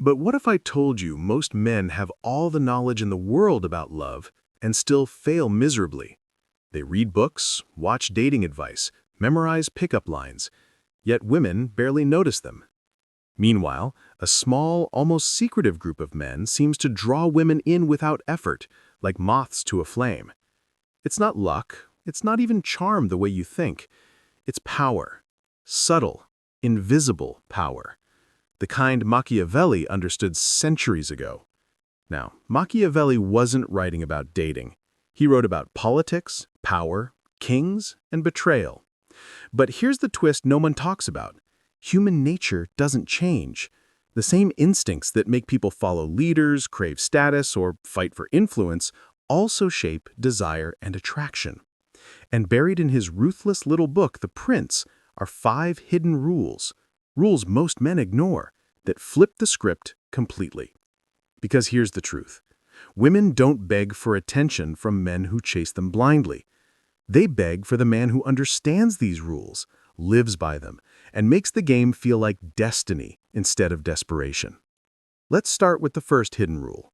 But what if I told you most men have all the knowledge in the world about love and still fail miserably? They read books, watch dating advice, memorize pickup lines, yet women barely notice them. Meanwhile, a small, almost secretive group of men seems to draw women in without effort, like moths to a flame. It's not luck, it's not even charm the way you think. It's power. Subtle, invisible power. The kind Machiavelli understood centuries ago. Now, Machiavelli wasn't writing about dating. He wrote about politics, power, kings, and betrayal. But here's the twist no one talks about. Human nature doesn't change. The same instincts that make people follow leaders, crave status, or fight for influence also shape desire and attraction. And buried in his ruthless little book, The Prince, are 5 hidden rules, rules most men ignore, that flip the script completely. Because here's the truth. Women don't beg for attention from men who chase them blindly. They beg for the man who understands these rules, lives by them, and makes the game feel like destiny instead of desperation. Let's start with the first hidden rule.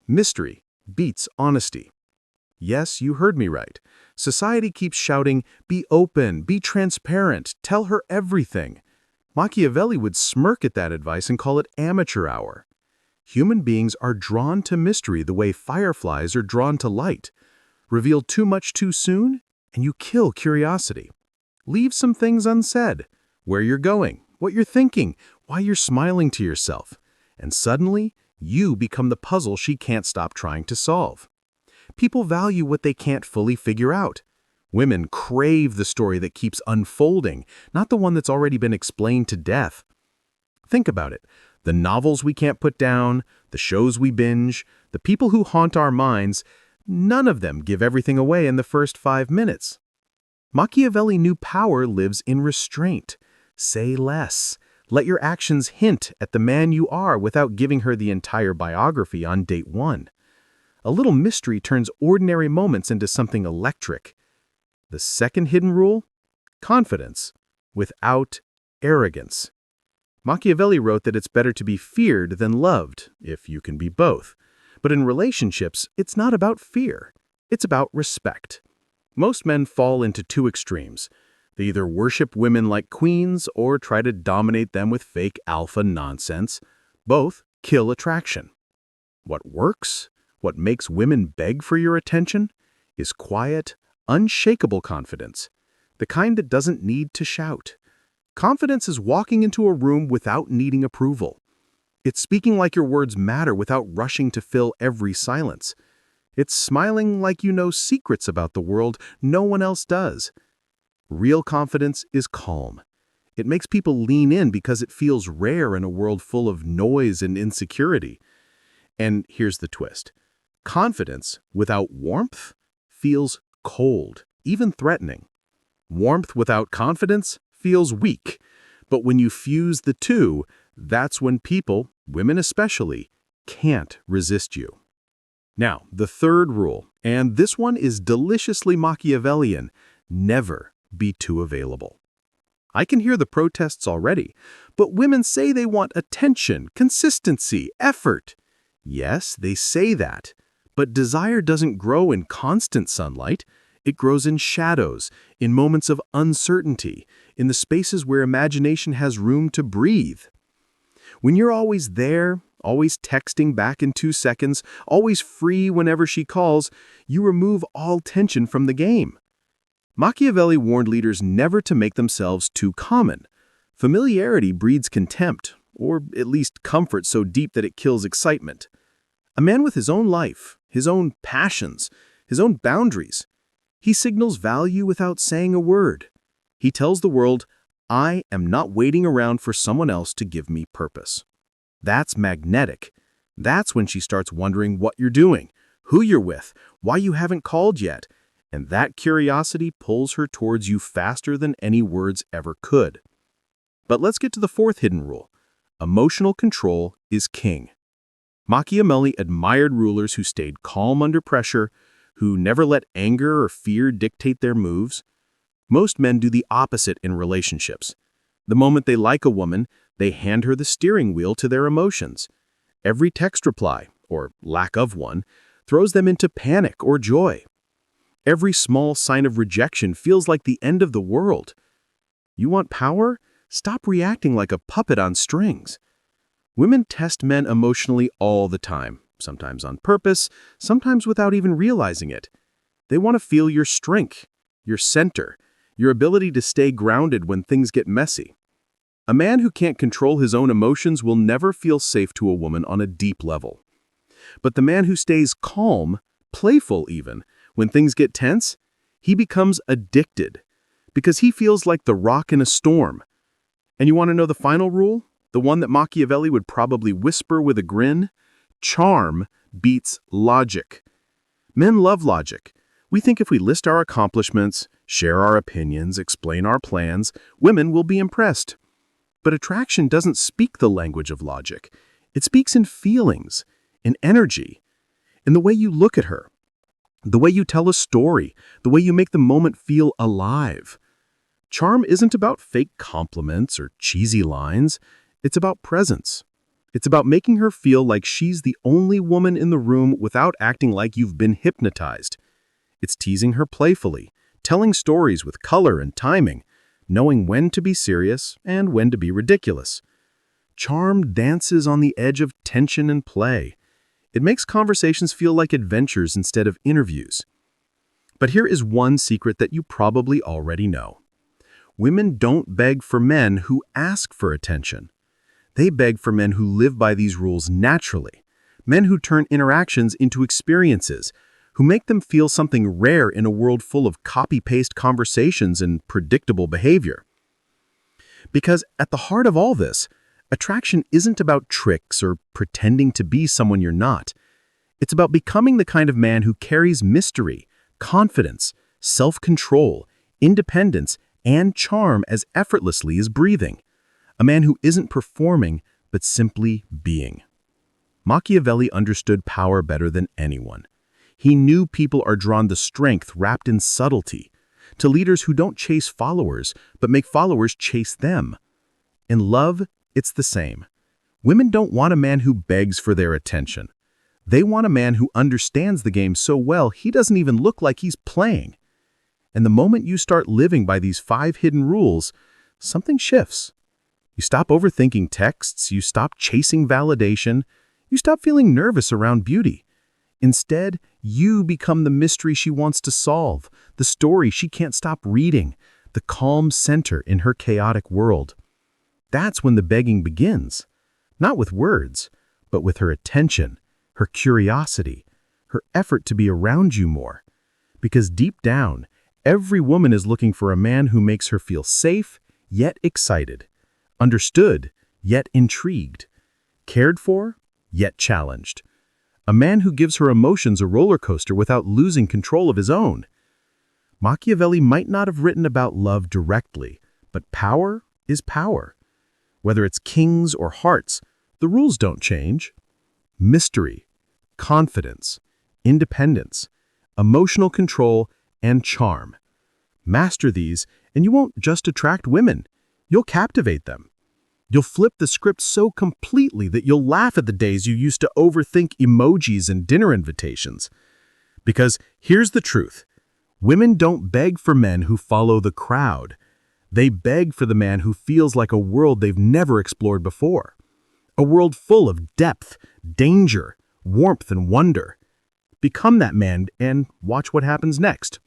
Mystery beats honesty. Yes, you heard me right. Society keeps shouting, be open, be transparent, tell her everything. Machiavelli would smirk at that advice and call it amateur hour. Human beings are drawn to mystery the way fireflies are drawn to light. Reveal too much too soon, and you kill curiosity. Leave some things unsaid. Where you're going, what you're thinking, why you're smiling to yourself. And suddenly, you become the puzzle she can't stop trying to solve. People value what they can't fully figure out. Women crave the story that keeps unfolding, not the one that's already been explained to death. Think about it. The novels we can't put down, the shows we binge, the people who haunt our minds, none of them give everything away in the first 5 minutes. Machiavelli knew power lives in restraint. Say less. Let your actions hint at the man you are without giving her the entire biography on date 1. A little mystery turns ordinary moments into something electric. The second hidden rule? Confidence, without arrogance. Machiavelli wrote that it's better to be feared than loved, if you can be both. But in relationships, it's not about fear. It's about respect. Most men fall into 2 extremes. They either worship women like queens or try to dominate them with fake alpha nonsense. Both kill attraction. What works, what makes women beg for your attention, is quiet, unshakable confidence, the kind that doesn't need to shout. Confidence is walking into a room without needing approval. It's speaking like your words matter without rushing to fill every silence. It's smiling like you know secrets about the world no one else does. Real confidence is calm. It makes people lean in because it feels rare in a world full of noise and insecurity. And here's the twist. Confidence without warmth feels cold, even threatening. Warmth without confidence feels weak. But when you fuse the two, that's when people, women especially, can't resist you. Now, the third rule, and this one is deliciously Machiavellian, never be too available. I can hear the protests already, but women say they want attention, consistency, effort. Yes, they say that, but desire doesn't grow in constant sunlight. It grows in shadows, in moments of uncertainty, in the spaces where imagination has room to breathe. When you're always there, always texting back in 2 seconds, always free whenever she calls, you remove all tension from the game. Machiavelli warned leaders never to make themselves too common. Familiarity breeds contempt, or at least comfort so deep that it kills excitement. A man with his own life, his own passions, his own boundaries. He signals value without saying a word. He tells the world, I am not waiting around for someone else to give me purpose. That's magnetic. That's when she starts wondering what you're doing, who you're with, why you haven't called yet. And that curiosity pulls her towards you faster than any words ever could. But let's get to the fourth hidden rule. Emotional control is king. Machiavelli admired rulers who stayed calm under pressure, who never let anger or fear dictate their moves. Most men do the opposite in relationships. The moment they like a woman, they hand her the steering wheel to their emotions. Every text reply, or lack of one, throws them into panic or joy. Every small sign of rejection feels like the end of the world. You want power? Stop reacting like a puppet on strings. Women test men emotionally all the time, sometimes on purpose, sometimes without even realizing it. They want to feel your strength, your center, your ability to stay grounded when things get messy. A man who can't control his own emotions will never feel safe to a woman on a deep level. But the man who stays calm, playful even, when things get tense, he becomes addicted because he feels like the rock in a storm. And you want to know the final rule? The one that Machiavelli would probably whisper with a grin? Charm beats logic. Men love logic. We think if we list our accomplishments, share our opinions, explain our plans, women will be impressed. But attraction doesn't speak the language of logic. It speaks in feelings, in energy, in the way you look at her, the way you tell a story, the way you make the moment feel alive. Charm isn't about fake compliments or cheesy lines. It's about presence. It's about making her feel like she's the only woman in the room without acting like you've been hypnotized. It's teasing her playfully, telling stories with color and timing, knowing when to be serious and when to be ridiculous. Charm dances on the edge of tension and play. It makes conversations feel like adventures instead of interviews. But here is one secret that you probably already know. Women don't beg for men who ask for attention. They beg for men who live by these rules naturally, men who turn interactions into experiences, who make them feel something rare in a world full of copy-paste conversations and predictable behavior. Because at the heart of all this, attraction isn't about tricks or pretending to be someone you're not. It's about becoming the kind of man who carries mystery, confidence, self-control, independence, and charm as effortlessly as breathing. A man who isn't performing, but simply being. Machiavelli understood power better than anyone. He knew people are drawn to strength wrapped in subtlety, to leaders who don't chase followers, but make followers chase them. In love, it's the same. Women don't want a man who begs for their attention. They want a man who understands the game so well he doesn't even look like he's playing. And the moment you start living by these 5 hidden rules, something shifts. You stop overthinking texts, you stop chasing validation, you stop feeling nervous around beauty. Instead, you become the mystery she wants to solve, the story she can't stop reading, the calm center in her chaotic world. That's when the begging begins. Not with words, but with her attention, her curiosity, her effort to be around you more. Because deep down, every woman is looking for a man who makes her feel safe, yet excited, understood, yet intrigued, cared for, yet challenged. A man who gives her emotions a roller coaster without losing control of his own. Machiavelli might not have written about love directly, but power is power. Whether it's kings or hearts, the rules don't change. Mystery, confidence, independence, emotional control, and charm. Master these, and you won't just attract women. You'll captivate them. You'll flip the script so completely that you'll laugh at the days you used to overthink emojis and dinner invitations. Because here's the truth. Women don't beg for men who follow the crowd. They beg for the man who feels like a world they've never explored before. A world full of depth, danger, warmth, and wonder. Become that man and watch what happens next.